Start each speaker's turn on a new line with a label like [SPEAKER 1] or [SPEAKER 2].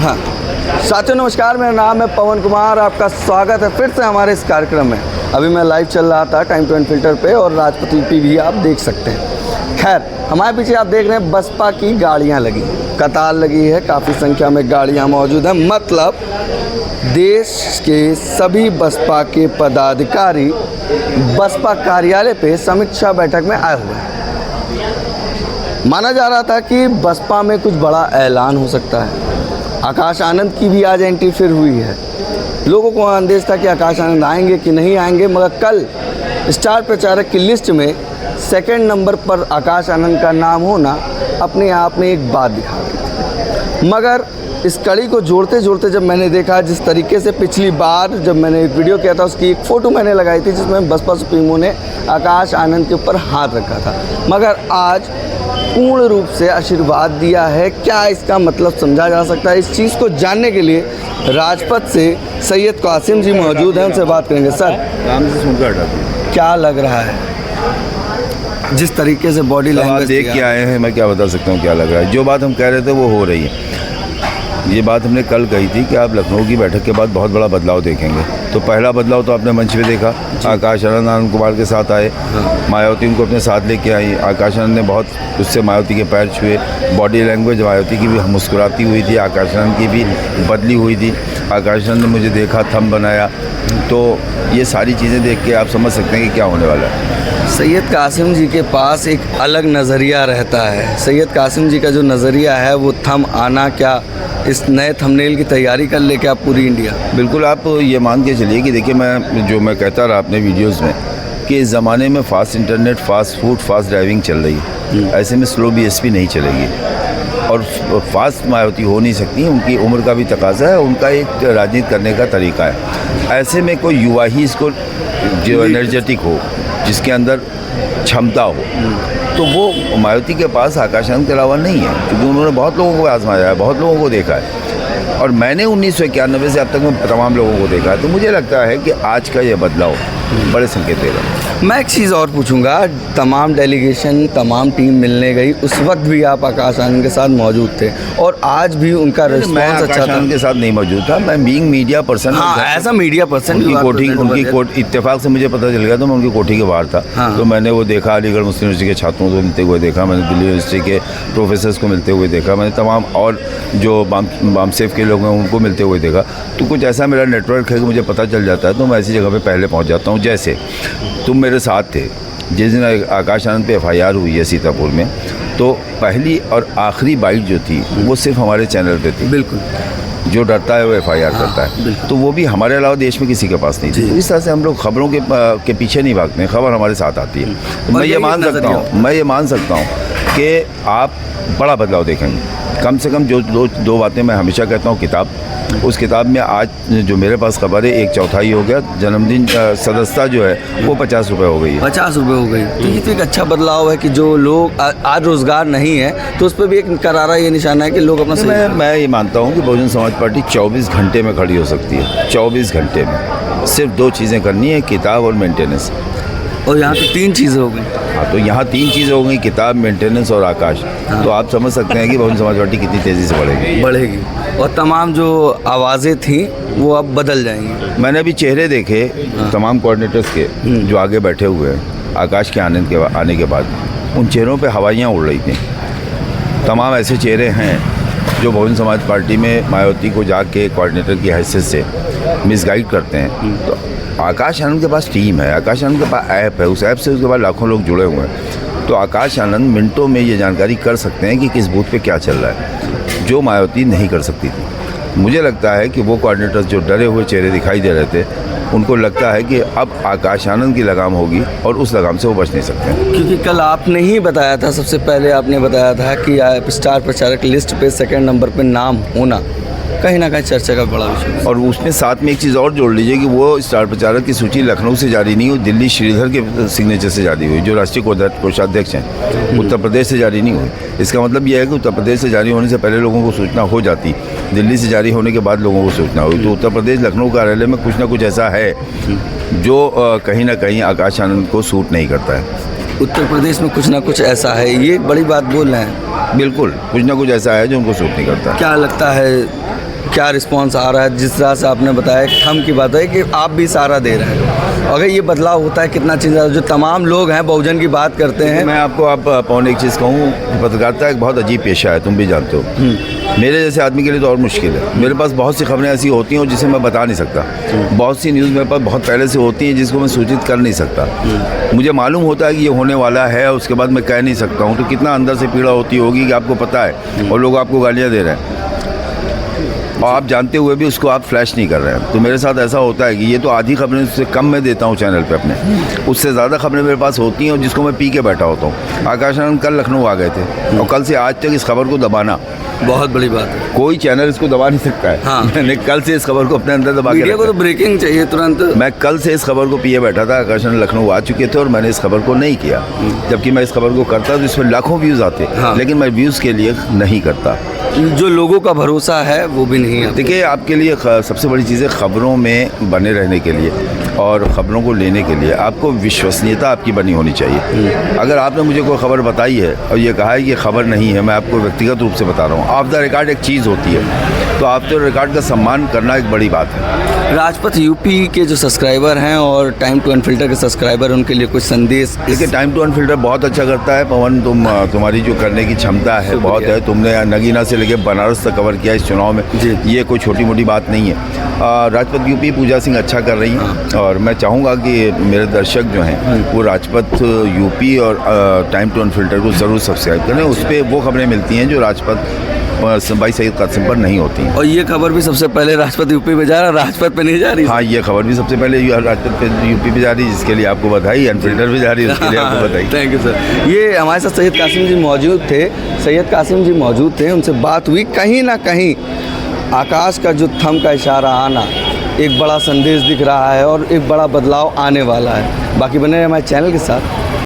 [SPEAKER 1] हाँ साथियों नमस्कार, मेरा नाम है पवन कुमार। आपका स्वागत है फिर से हमारे इस कार्यक्रम में। अभी मैं लाइव चल रहा था टाइम टू फिल्टर पे और राजपथ यूपी भी आप देख सकते हैं। खैर हमारे पीछे आप देख रहे हैं बसपा की गाड़ियां लगी, कतार लगी है, काफ़ी संख्या में गाड़ियां मौजूद हैं। मतलब देश के सभी बसपा के पदाधिकारी बसपा कार्यालय पे समीक्षा बैठक में आए हुए हैं। माना जा रहा था कि बसपा में कुछ बड़ा ऐलान हो सकता है। आकाश आनंद की भी आज एंट्री फिर हुई है। लोगों को अंदेश था कि आकाश आनंद आएंगे कि नहीं आएंगे, मगर कल स्टार प्रचारक की लिस्ट में सेकंड नंबर पर आकाश आनंद का नाम होना अपने आप में एक बात दिखा रही थी। मगर इस कड़ी को जोड़ते जोड़ते जब मैंने देखा जिस तरीके से पिछली बार जब मैंने एक वीडियो किया था, उसकी एक फ़ोटो मैंने लगाई थी जिसमें बसपा सुप्रीमो ने आकाश आनंद के ऊपर हाथ रखा था, मगर आज पूर्ण रूप से आशीर्वाद दिया है। क्या इसका मतलब समझा जा सकता है? इस चीज़ को जानने के लिए राजपथ से सैयद कासिम जी मौजूद हैं, उनसे बात करेंगे। सर
[SPEAKER 2] काम से सुनकर
[SPEAKER 1] क्या लग रहा है जिस तरीके से बॉडी लैंग्वेज
[SPEAKER 2] देख के आए हैं? मैं क्या बता सकता हूँ क्या लग रहा है। जो बात हम कह रहे थे वो हो रही है। ये बात हमने कल कही थी कि आप लखनऊ की बैठक के बाद बहुत बड़ा बदलाव देखेंगे। तो पहला बदलाव तो आपने मंच पे देखा, आकाश आनंद आनंद कुमार के साथ आए, मायावती उनको अपने साथ लेके आई। आकाश आनंद ने बहुत उससे मायावती के पैर छुए। बॉडी लैंग्वेज मायावती की भी मुस्कुराती हुई थी, आकाश आनंद की भी बदली हुई थी। आकाश आनंद ने मुझे देखा, थंब बनाया। तो ये सारी चीज़ें देख के आप समझ सकते हैं कि क्या होने वाला है।
[SPEAKER 1] सैयद कासिम जी के पास एक अलग नज़रिया रहता है। सैयद कासिम जी का जो नज़रिया है वो थम आना, क्या इस नए थंबनेल की तैयारी कर ले क्या पूरी इंडिया?
[SPEAKER 2] बिल्कुल, आप ये मान के चलिए कि देखिए मैं कहता रहा अपने वीडियोस में कि इस ज़माने में fast internet, fast food, fast driving चल रही है। ऐसे में स्लो बीएसपी नहीं चलेगी और फास्ट मायावती हो नहीं सकती। उनकी उम्र का भी तकाजा है, उनका एक राजनीति करने का तरीका है। ऐसे में कोई युवा ही इसको जो एनर्जेटिक हो, जिसके अंदर क्षमता हो, तो वो मायावती के पास आकाश आनंद के अलावा नहीं है, क्योंकि उन्होंने बहुत लोगों को आजमाया है, बहुत लोगों को देखा है और मैंने 1991 से अब तक में तमाम लोगों को देखा है। तो मुझे लगता है कि आज का ये बदलाव बड़े संकेत देगा।
[SPEAKER 1] मैं एक चीज़ और पूछूंगा, तमाम डेलीगेशन, तमाम टीम मिलने गई, उस वक्त भी आप आकाश आनंद के साथ मौजूद थे और आज भी उनका रिस्पॉन्स अच्छा था।
[SPEAKER 2] आकाश आनंद के साथ नहीं मौजूद था, मैं being media person,
[SPEAKER 1] as a media person
[SPEAKER 2] उनकी कोठी इत्तेफाक से मुझे पता चल गया, तो मैं उनकी कोठी के बाहर था। तो मैंने वो देखा, अलीगढ़ मुस्लिम यूनिवर्सिटी के छात्रों को मिलते हुए देखा, मैंने दिल्ली यूनिवर्सिटी के प्रोफेसर्स को मिलते हुए देखा, मैंने तमाम और जो बामसेफ के लोग हैं उनको मिलते हुए देखा। तो कुछ ऐसा मेरा नेटवर्क है कि मुझे पता चल जाता है, तो मैं ऐसी जगह पर पहले पहुँच जाता हूँ। जैसे तुम मेरे साथ थे जिस दिन आकाश आनंद पे एफआईआर हुई है सीतापुर में, तो पहली और आखिरी बाइट जो थी वो सिर्फ हमारे चैनल पे थी।
[SPEAKER 1] बिल्कुल,
[SPEAKER 2] जो डरता है वो एफआईआर करता है, तो वो भी हमारे अलावा देश में किसी के पास नहीं थी। तो इस तरह से हम लोग खबरों के पीछे नहीं भागते हैं, खबर हमारे साथ आती है। तो मैं ये मान सकता हूँ कि आप बड़ा बदलाव देखेंगे। कम से कम जो दो बातें मैं हमेशा कहता हूँ, किताब, उस किताब में आज जो मेरे पास खबर है 1/4 हो गया। जन्मदिन सदस्यता जो है वो 50 रुपये हो गई है।
[SPEAKER 1] 50 रुपये हो गई। तो ये तो एक अच्छा बदलाव है कि जो लोग आज रोज़गार नहीं है तो उस पर भी एक करारा ये निशाना है कि लोग अपना
[SPEAKER 2] मैं ये मानता हूँ कि बहुजन समाज पार्टी 24 घंटे में खड़ी हो सकती है। 24 घंटे में सिर्फ 2 चीज़ें करनी है, किताब और मेंटेनेंस।
[SPEAKER 1] और यहाँ तो 3 चीज़ें हो गई।
[SPEAKER 2] हाँ, तो यहाँ 3 चीज़ें हो गई, किताब, मेंटेनेंस और आकाश। तो आप समझ सकते हैं कि बहुजन समाज पार्टी कितनी तेज़ी से बढ़ेगी
[SPEAKER 1] और तमाम जो आवाज़ें थी वो अब बदल जाएंगी।
[SPEAKER 2] मैंने अभी चेहरे देखे तमाम कोऑर्डिनेटर्स के जो आगे बैठे हुए हैं आकाश के आने के बाद, उन चेहरों पे हवाइयाँ उड़ रही थी। तमाम ऐसे चेहरे हैं जो बहुजन समाज पार्टी में मायावती को जाके कोऑर्डिनेटर की हैसियत से मिसगाइड करते हैं। तो आकाश आनंद के पास टीम है, आकाश आनंद के पास ऐप है, उस ऐप से उसके बाद लाखों लोग जुड़े हुए हैं। तो आकाश आनंद मिनटों में ये जानकारी कर सकते हैं कि किस बूथ पे क्या चल रहा है, जो मायावती नहीं कर सकती थी। मुझे लगता है कि वो कोऑर्डिनेटर्स जो डरे हुए चेहरे दिखाई दे रहे थे, उनको लगता है कि अब आकाश आनंद की लगाम होगी और उस लगाम से वो बच नहीं सकते।
[SPEAKER 1] क्योंकि कल आपने ही बताया था, सबसे पहले आपने बताया था कि स्टार प्रचारक लिस्ट पे सेकंड नंबर पे नाम होना कहीं ना कहीं चर्चा का बड़ा विषय।
[SPEAKER 2] और उसमें साथ में एक चीज़ और जोड़ लीजिए कि वो स्टार प्रचारक की सूची लखनऊ से जारी नहीं हुई, दिल्ली श्रीधर के सिग्नेचर से जारी हुई, जो राष्ट्रीय कोषाध्यक्ष हैं। उत्तर प्रदेश से जारी नहीं हुई। इसका मतलब यह है कि उत्तर प्रदेश से जारी होने से पहले लोगों को सूचना हो जाती, दिल्ली से जारी होने के बाद लोगों को सूचना हुई। तो उत्तर प्रदेश लखनऊ कार्यालय में कुछ ना कुछ ऐसा है जो कहीं ना कहीं आकाश आनंद को सूट नहीं करता है।
[SPEAKER 1] उत्तर प्रदेश में कुछ ना कुछ ऐसा है, ये बड़ी बात बोल रहे हैं।
[SPEAKER 2] बिल्कुल, कुछ ना कुछ ऐसा है जो उनको सूट नहीं करता।
[SPEAKER 1] क्या लगता है क्या रिस्पांस आ रहा है? जिस तरह से आपने बताया, थम की बात है कि आप भी सहारा दे रहे हैं, अगर ये बदलाव होता है कितना चीज़, जो तमाम लोग हैं बहुजन की बात करते हैं।
[SPEAKER 2] मैं आपको पवन एक चीज़ कहूँ, पत्रकारिता एक बहुत अजीब पेशा है, तुम भी जानते हो। मेरे जैसे आदमी के लिए तो और मुश्किल है। मेरे पास बहुत सी खबरें ऐसी होती हैं जिसे मैं बता नहीं सकता। बहुत सी न्यूज़ मेरे पास बहुत पहले से होती हैं जिसको मैं सूचित कर नहीं सकता। मुझे मालूम होता है कि ये होने वाला है, उसके बाद मैं कह नहीं सकता हूँ। तो कितना अंदर से पीड़ा होती होगी कि आपको पता है और लोग आपको गालियाँ दे रहे हैं और आप जानते हुए भी उसको आप फ्लैश नहीं कर रहे हैं। तो मेरे साथ ऐसा होता है कि ये तो आधी खबरें उससे कम मैं देता हूँ चैनल पे अपने, उससे ज़्यादा खबरें मेरे पास होती हैं और जिसको मैं पी के बैठा होता हूँ। आकाश आनंद कल लखनऊ आ गए थे और कल से आज तक इस खबर को दबाना
[SPEAKER 1] बहुत बड़ी बात है।
[SPEAKER 2] कोई चैनल इसको दबा नहीं सकता है।
[SPEAKER 1] हाँ।
[SPEAKER 2] मैंने कल से इस खबर को अपने अंदर दबा के
[SPEAKER 1] मीडिया को
[SPEAKER 2] रखा
[SPEAKER 1] तो ब्रेकिंग चाहिए तुरंत।
[SPEAKER 2] मैं कल से इस खबर को पिए बैठा था। आकाश आनंद लखनऊ आ चुके थे और मैंने इस खबर को नहीं किया, जबकि मैं इस खबर को करता तो इसमें लाखों व्यूज़ आते।
[SPEAKER 1] हाँ।
[SPEAKER 2] लेकिन मैं व्यूज़ के लिए नहीं करता।
[SPEAKER 1] जो लोगों का भरोसा है वो भी नहीं है।
[SPEAKER 2] देखिए, आपके लिए सबसे बड़ी चीज़ है खबरों में बने रहने के लिए और ख़बरों को लेने के लिए आपको विश्वसनीयता आपकी बनी होनी चाहिए। अगर आपने मुझे कोई खबर बताई है और ये कहा है कि खबर नहीं है, मैं आपको व्यक्तिगत रूप से बता रहा हूँ, ऑफ द रिकॉर्ड एक चीज़ होती है, तो ऑफ द रिकॉर्ड का सम्मान करना एक बड़ी बात है।
[SPEAKER 1] राजपथ यूपी के जो सब्सक्राइबर हैं और टाइम टू अनफिल्टर के सब्सक्राइबर, उनके लिए कुछ संदेश?
[SPEAKER 2] देखिए, टाइम टू अनफिल्टर बहुत अच्छा करता है पवन। तुम्हारी जो करने की क्षमता है बहुत है। तुमने नगीना से लेकर बनारस तक कवर किया इस चुनाव में, ये कोई छोटी मोटी बात नहीं है। राजपथ यूपी पूजा सिंह अच्छा कर रही हैं और मैं चाहूँगा कि मेरे दर्शक जो हैं वो राजपथ यूपी और टाइम टू अनफिल्टर को ज़रूर सब्सक्राइब करें। उस पर वो खबरें मिलती हैं जो राजपथ भाई सईद कासिम पर नहीं होती हैं।
[SPEAKER 1] और ये खबर भी सबसे पहले राजपथ यूपी पे जा रहा है, राजपथ पे नहीं जा रही?
[SPEAKER 2] हाँ, ये खबर भी सबसे पहले राजपथ पे यूपी पे जा रही है, जिसके लिए आपको बधाई। अनफिल्टर भी जा रही है, उसके लिए आपको बधाई।
[SPEAKER 1] Thank you sir. ये हमारे साथ सैयद कासिम जी मौजूद थे। सैयद कासिम जी मौजूद थे, उनसे बात हुई। कहीं ना कहीं आकाश का जो थम का इशारा आना एक बड़ा संदेश दिख रहा है और एक बड़ा बदलाव आने वाला है। बाकी बने रहे हमारे चैनल के साथ।